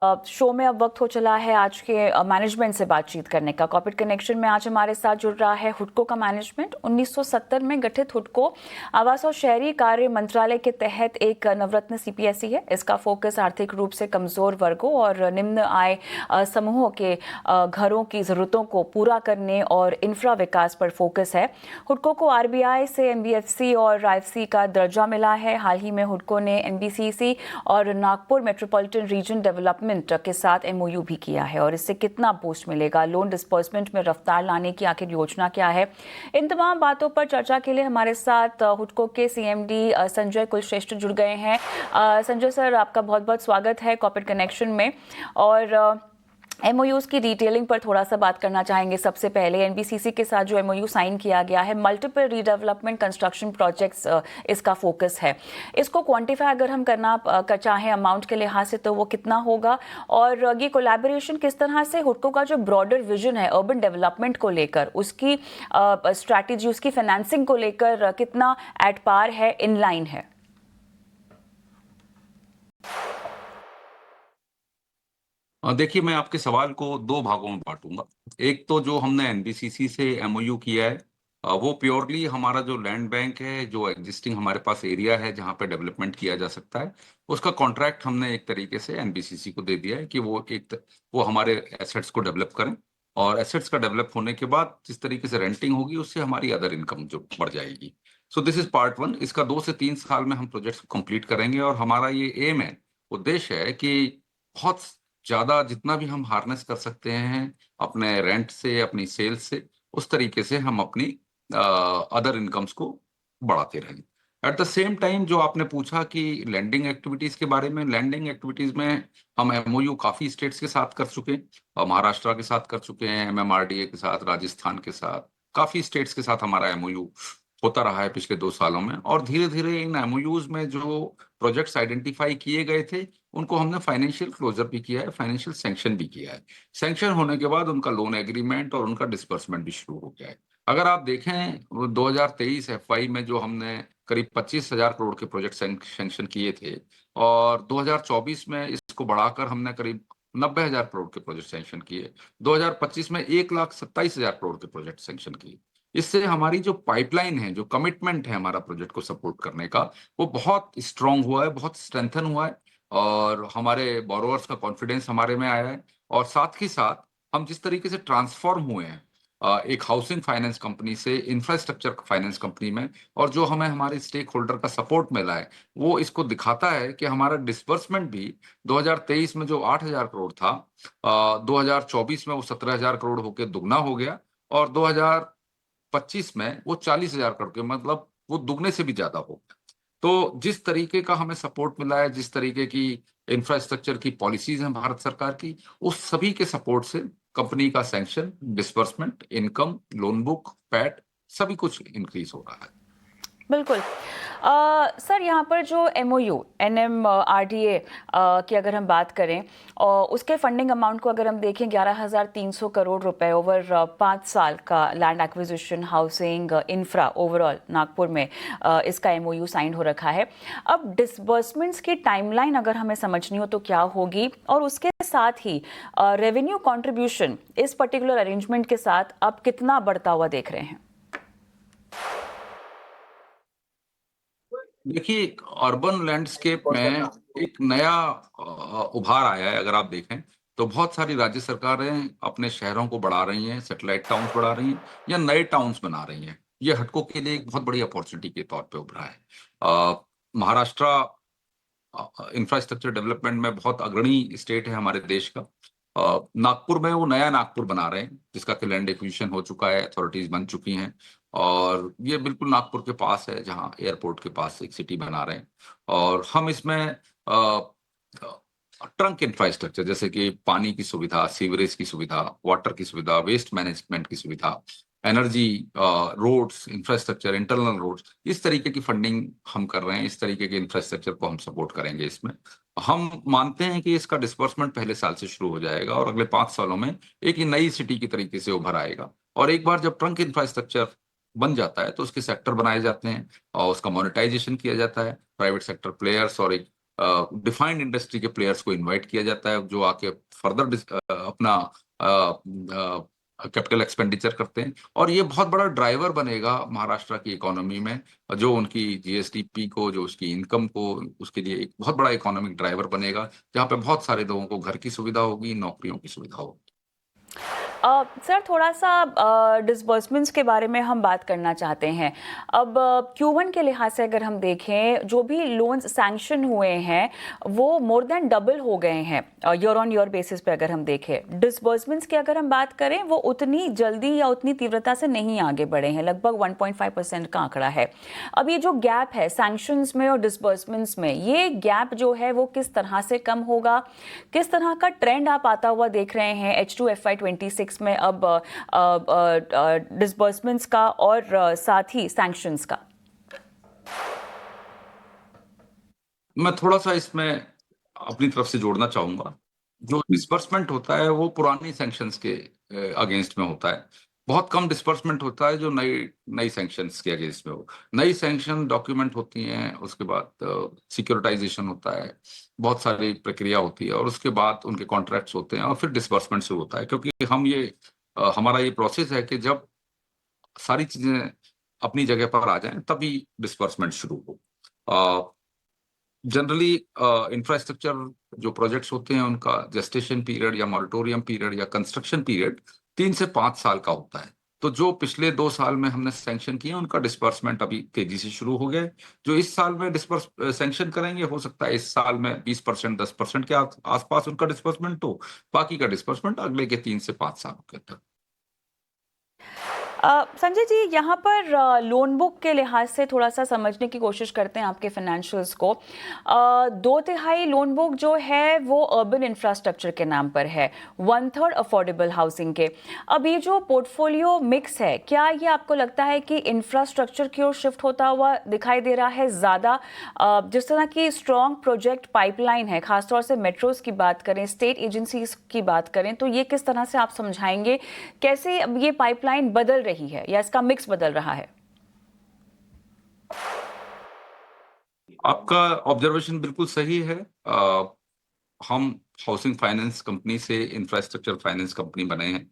Show में अब वक्त हो चला है आज के मैनेजमेंट से बातचीत करने का। कॉर्पोरेट कनेक्शन में आज हमारे साथ जुड़ रहा है हुडको का मैनेजमेंट। 1970 में गठित हुडको आवास और शहरी कार्य मंत्रालय के तहत एक नवरत्न सीपीएसई है। इसका फोकस आर्थिक रूप से कमजोर वर्गों और निम्न आय समूहों के घरों की जरूरतों को पूरा करने और इंफ्रा विकास पर फोकस है। हुडको को आरबीआई से एनबीएफसी और आईएफसी का दर्जा मिला है। हाल ही में हुडको ने एनबीसीसी और नागपुर मेट्रोपॉलिटन रीजन डेवलपमेंट के साथ एमओयू भी किया है। और इससे कितना बूस्ट मिलेगा, लोन डिस्बर्समेंट में रफ्तार लाने की आखिर योजना क्या है, इन तमाम बातों पर चर्चा के लिए हमारे साथ हुडको के सीएमडी संजय कुलश्रेष्ठ जुड़ गए हैं। संजय सर, आपका बहुत बहुत स्वागत है कॉर्पोरेट कनेक्शन में। और एमओयूज की डिटेलिंग पर थोड़ा सा बात करना चाहेंगे। सबसे पहले एनबीसीसी के साथ जो एमओयू साइन किया गया है, मल्टीपल रीडेवलपमेंट कंस्ट्रक्शन प्रोजेक्ट्स इसका फोकस है। इसको क्वांटिफाई अगर हम करना चाहें अमाउंट के लिहाज से, तो वो कितना होगा? और ये कोलैबोरेशन किस तरह से हुडको का जो ब्रॉडर विजन है अर्बन डेवलपमेंट को लेकर, उसकी स्ट्रैटेजी, उसकी फाइनेंसिंग को लेकर कितना एट पार है, इन लाइन है? देखिए, मैं आपके सवाल को दो भागों में बांटूंगा। एक तो जो हमने एनबीसीसी से एमओयू किया है, वो प्योरली हमारा जो लैंड बैंक है, जो एग्जिस्टिंग हमारे पास एरिया है जहां पे डेवलपमेंट किया जा सकता है, उसका कॉन्ट्रैक्ट हमने एक तरीके से एनबीसीसी को दे दिया है कि वो हमारे एसेट्स को डेवलप करें। और एसेट्स का डेवलप होने के बाद जिस तरीके से रेंटिंग होगी, उससे हमारी अदर इनकम जो बढ़ जाएगी। So this is part one. इसका 2 से 3 साल में हम प्रोजेक्ट को कंप्लीट करेंगे। और हमारा ये एम है, उद्देश्य है कि बहुत ज्यादा जितना भी हम हार्नेस कर सकते हैं अपने रेंट से, अपनी सेल्स से, उस तरीके से हम अपनी अदर इनकम्स को बढ़ाते रहें। एट द सेम टाइम, जो आपने पूछा कि लैंडिंग एक्टिविटीज के बारे में, लैंडिंग एक्टिविटीज में हम एमओयू काफी स्टेट्स के साथ कर चुके हैं। महाराष्ट्र के साथ कर चुके हैं, एमएमआरडीए के साथ, राजस्थान के साथ, काफी स्टेट्स के साथ हमारा एमओयू होता रहा है पिछले 2 सालों में। और धीरे धीरे इन एमओयूज में जो प्रोजेक्ट्स आइडेंटिफाई किए गए थे, उनको हमने फाइनेंशियल क्लोजर भी किया है, फाइनेंशियल सैंक्शन भी किया है। सैंक्शन होने के बाद उनका लोन एग्रीमेंट और उनका डिस्बर्समेंट भी शुरू हो गया है। अगर आप देखें 2023 एफवाई में जो हमने करीब 25,000 करोड़ के प्रोजेक्ट सैंक्शन किए थे, और 2024 में इसको बढ़ाकर हमने करीब 90,000 करोड़ के प्रोजेक्ट सैंक्शन किए। 2025 में 1,27,000 करोड़ के प्रोजेक्ट सैंक्शन किए। इससे हमारी जो पाइपलाइन है, जो कमिटमेंट है हमारा प्रोजेक्ट को सपोर्ट करने का, वो बहुत स्ट्रांग हुआ है, बहुत स्ट्रेंथन हुआ है। और हमारे बोरोवर्स का कॉन्फिडेंस हमारे में आया है। और साथ ही साथ हम जिस तरीके से ट्रांसफॉर्म हुए हैं एक हाउसिंग फाइनेंस कंपनी से इंफ्रास्ट्रक्चर फाइनेंस कंपनी में, और जो हमें हमारे स्टेक होल्डर का सपोर्ट मिला है, वो इसको दिखाता है कि हमारा डिस्बर्समेंट भी 2023 में जो 8,000 करोड़ था, 2024 में वो 17,000 करोड़ होकर दुगना हो गया। और 2025 में वो 40,000 करोड़ के, मतलब वो दुगने से भी ज्यादा हो गया। तो जिस तरीके का हमें सपोर्ट मिला है, जिस तरीके की इंफ्रास्ट्रक्चर की पॉलिसीज हैं भारत सरकार की, उस सभी के सपोर्ट से कंपनी का sanction, disbursement, income, loan book, PAT, सभी कुछ इंक्रीज हो रहा है। बिल्कुल। सर, यहाँ पर जो एमओयू एनएमआरडीए की अगर हम बात करें, और उसके फंडिंग अमाउंट को अगर हम देखें, 11,300 करोड़ रुपए ओवर 5 साल का land acquisition, housing, infra, overall Nagpur में इसका एमओयू साइन हो रखा है। अब डिसबर्समेंट्स की टाइमलाइन अगर हमें समझनी हो तो क्या होगी, और उसके साथ ही रेवेन्यू कंट्रीब्यूशन इस पर्टिकुलर अरेंजमेंट के साथ आप कितना बढ़ता हुआ देख रहे हैं? देखिए, अर्बन लैंडस्केप में एक नया उभार आया है। अगर आप देखें तो बहुत सारी राज्य सरकारें अपने शहरों को बढ़ा रही हैं, सैटेलाइट टाउन्स बढ़ा रही हैं या नए टाउन्स बना रही हैं। ये हटको के लिए एक बहुत बड़ी अपॉर्चुनिटी के तौर पे उभरा है। महाराष्ट्र इंफ्रास्ट्रक्चर डेवलपमेंट में बहुत अग्रणी स्टेट है हमारे देश का। नागपुर में वो नया नागपुर बना रहे हैं, जिसका कि लैंड एक्विजिशन हो चुका है, अथॉरिटीज बन चुकी हैं। और ये बिल्कुल नागपुर के पास है, जहाँ एयरपोर्ट के पास एक सिटी बना रहे हैं। और हम इसमें ट्रंक इंफ्रास्ट्रक्चर, जैसे कि पानी की सुविधा, सीवरेज की सुविधा, वाटर की सुविधा, वेस्ट मैनेजमेंट की सुविधा, energy, roads, infrastructure, internal roads, इस तरीके की फंडिंग हम कर रहे हैं। इस तरीके के इंफ्रास्ट्रक्चर को हम सपोर्ट करेंगे। इसमें हम मानते हैं कि इसका डिस्बर्समेंट पहले साल से शुरू हो जाएगा और अगले 5 सालों में एक ही नई सिटी की तरीके से उभर आएगा। और एक बार जब ट्रंक इंफ्रास्ट्रक्चर बन जाता है तो उसके सेक्टर बनाए जाते हैं और उसका मोनेटाइजेशन किया जाता है। प्राइवेट सेक्टर प्लेयर्स और एक डिफाइंड इंडस्ट्री के प्लेयर्स को इनवाइट किया जाता है, जो आके फर्दर अपना कैपिटल एक्सपेंडिचर करते हैं। और ये बहुत बड़ा ड्राइवर बनेगा महाराष्ट्र की इकोनॉमी में, जो उनकी जीएसडीपी को, जो उसकी इनकम को, उसके लिए एक बहुत बड़ा इकोनॉमिक ड्राइवर बनेगा, जहाँ पे बहुत सारे लोगों को घर की सुविधा होगी, नौकरियों की सुविधा होगी। सर, थोड़ा सा डिसबर्समेंट्स के बारे में हम बात करना चाहते हैं। अब Q1 के लिहाज से अगर हम देखें, जो भी लोन्स सैंक्शन हुए हैं वो मोर देन डबल हो गए हैं ईयर ऑन ईयर बेसिस पे। अगर हम देखें डिसबर्समेंट्स की अगर हम बात करें, वो उतनी जल्दी या उतनी तीव्रता से नहीं आगे बढ़े हैं, लगभग 1.5% का आंकड़ा है। अब ये जो गैप है सैंक्शंस में और डिसबर्समेंट्स में, ये गैप जो है वो किस तरह से कम होगा, किस तरह का ट्रेंड आप आता हुआ देख रहे हैं H2 FY26 में, अब डिसबर्समेंट्स का और साथ ही सैंक्शंस का? मैं थोड़ा सा इसमें अपनी तरफ से जोड़ना चाहूंगा। जो डिस्बर्समेंट होता है वो पुरानी सैंक्शंस के अगेंस्ट में होता है। बहुत कम डिस्बर्समेंट होता है जो नई नई सैंक्शंस के अगेंस्ट में हो। नई सैंक्शन डॉक्यूमेंट होती हैं, उसके बाद सिक्योरिटाइजेशन होता है, बहुत सारी प्रक्रिया होती है, और उसके बाद उनके कॉन्ट्रैक्ट्स होते हैं, और फिर डिस्बर्समेंट शुरू होता है। क्योंकि हमारा ये प्रोसेस है कि जब सारी चीजें अपनी जगह पर आ जाएं तभी डिस्बर्समेंट शुरू हो। जनरली इंफ्रास्ट्रक्चर जो प्रोजेक्ट्स होते हैं उनका जेस्टेशन पीरियड या मॉरिटोरियम पीरियड या कंस्ट्रक्शन पीरियड 3 से 5 साल का होता है। तो जो पिछले 2 साल में हमने सैंक्शन किए उनका डिस्बर्समेंट अभी तेजी से शुरू हो गया है। जो इस साल में डिस्बर्स सैंक्शन करेंगे, हो सकता है इस साल में 20% 10% के आसपास उनका डिस्बर्समेंट हो, बाकी का डिस्बर्समेंट अगले के 3 से 5 सालों के अंदर। संजय जी, यहाँ पर लोन बुक के लिहाज से थोड़ा सा समझने की कोशिश करते हैं आपके फाइनेंशियल्स को। 2/3 लोन बुक जो है वो अर्बन इंफ्रास्ट्रक्चर के नाम पर है, 1/3 अफोर्डेबल हाउसिंग के। अब ये जो पोर्टफोलियो मिक्स है, क्या ये आपको लगता है कि इंफ्रास्ट्रक्चर की ओर शिफ्ट होता हुआ दिखाई दे रहा है ज़्यादा? जिस तरह की स्ट्रॉन्ग प्रोजेक्ट पाइपलाइन है, खासतौर से मेट्रोज की बात करें, स्टेट एजेंसीज की बात करें, तो ये किस तरह से आप समझाएंगे, कैसे अब ये पाइपलाइन बदल रही है या इसका मिक्स बदल रहा है? आपका ऑब्जर्वेशन बिल्कुल सही है। हम हाउसिंग फाइनेंस कंपनी से इंफ्रास्ट्रक्चर फाइनेंस कंपनी बने हैं,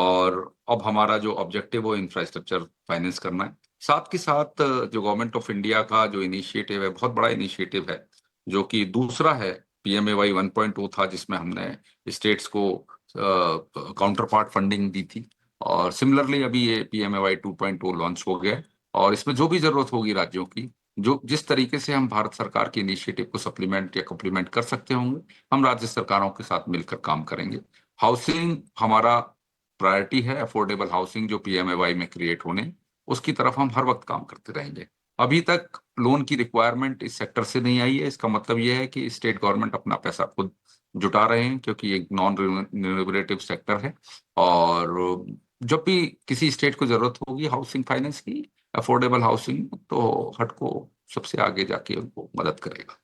और अब हमारा जो ऑब्जेक्टिव वो इंफ्रास्ट्रक्चर फाइनेंस करना है। साथ के साथ जो गवर्नमेंट ऑफ इंडिया का जो इनिशिएटिव है, बहुत बड़ा इनिशिएटिव है, जो कि दूसरा है। PMAY 1.0 था, जिसमें हमने स्टेट्स को काउंटर पार्ट फंडिंग दी थी, और सिमिलरली अभी ये PMAY 2.0 लॉन्च हो गया है। और इसमें जो भी जरूरत होगी राज्यों की, जो जिस तरीके से हम भारत सरकार के इनिशिएटिव को सप्लीमेंट या कम्प्लीमेंट कर सकते होंगे, हम राज्य सरकारों के साथ मिलकर काम करेंगे। हाउसिंग हमारा प्रायोरिटी है, अफोर्डेबल हाउसिंग जो PMAY में क्रिएट होने, उसकी तरफ हम हर वक्त काम करते रहेंगे। अभी तक लोन की रिक्वायरमेंट इस सेक्टर से नहीं आई है। इसका मतलब यह है कि स्टेट गवर्नमेंट अपना पैसा खुद जुटा रहे हैं, क्योंकि ये नॉन रिन्यूएबल सेक्टर है। और जब भी किसी स्टेट को जरूरत होगी हाउसिंग फाइनेंस की, अफोर्डेबल हाउसिंग, तो हटको सबसे आगे जाके उनको मदद करेगा।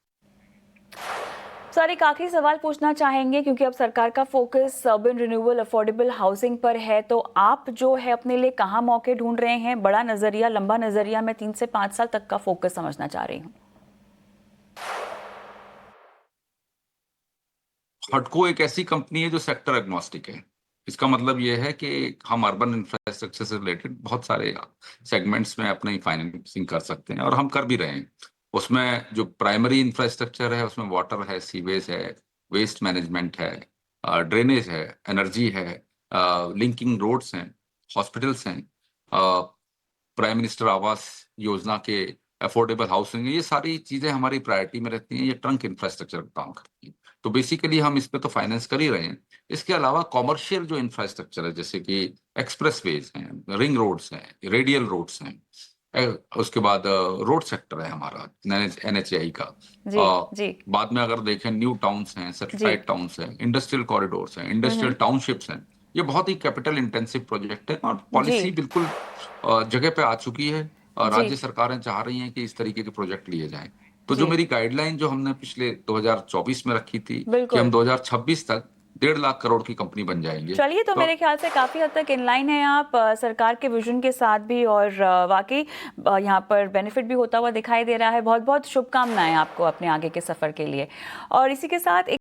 सर, एक आखिरी सवाल पूछना चाहेंगे, क्योंकि अब सरकार का focus urban renewal affordable housing पर है, तो आप जो है अपने लिए कहाँ मौके ढूंढ रहे हैं? बड़ा नजरिया, लंबा नजरिया, मैं 3 से 5 साल तक का फोकस समझना चाह रही हूँ। हटको एक ऐसी कंपनी है जो सेक्टर एग्नोस्टिक है। इसका मतलब यह है कि हम अर्बन इंफ्रास्ट्रक्चर से रिलेटेड बहुत सारे सेगमेंट्स में अपनी फाइनेंसिंग कर सकते हैं, और हम कर भी रहे हैं। उसमें जो प्राइमरी इंफ्रास्ट्रक्चर है, उसमें वाटर है, सीवेज है, वेस्ट मैनेजमेंट है, ड्रेनेज है, एनर्जी है, लिंकिंग रोड्स हैं, हॉस्पिटल्स हैं, प्राइम मिनिस्टर आवास योजना के अफोर्डेबल हाउसिंग है। ये सारी चीजें हमारी प्रायोरिटी में रहती हैं, ये ट्रंक इंफ्रास्ट्रक्चर का काम करती है। तो बेसिकली हम इस पे तो फाइनेंस कर ही रहे हैं। इसके अलावा कॉमर्शियल जो इंफ्रास्ट्रक्चर है, जैसे कि एक्सप्रेसवेज हैं, रिंग रोड्स हैं, रेडियल रोड्स हैं, उसके बाद रोड सेक्टर है हमारा NHAI का। जी जी बाद में अगर देखें, न्यू टाउन्स हैं, जी। सेटेलाइट टाउन्स हैं, इंडस्ट्रियल कॉरिडोर्स हैं, इंडस्ट्रियल टाउनशिप्स हैं। ये बहुत ही कैपिटल इंटेंसिव प्रोजेक्ट है, और जी पॉलिसी बिल्कुल जगह पे आ चुकी है। जी। राज्य सरकारें चाह रही हैं कि इस तरीके के प्रोजेक्ट लिए जाएं। तो जो जी मेरी गाइडलाइन जो हमने पिछले 2024 में रखी थी कि हम बिल्कुल। 2026 तक 1.5 लाख करोड़ की कंपनी बन जाएंगे। चलिए, तो मेरे ख्याल से काफी हद तक इनलाइन है आप सरकार के विजन के साथ भी, और वाकई यहाँ पर बेनिफिट भी होता हुआ दिखाई दे रहा है। बहुत बहुत शुभकामनाएं आपको अपने आगे के सफर के लिए। और इसी के साथ एक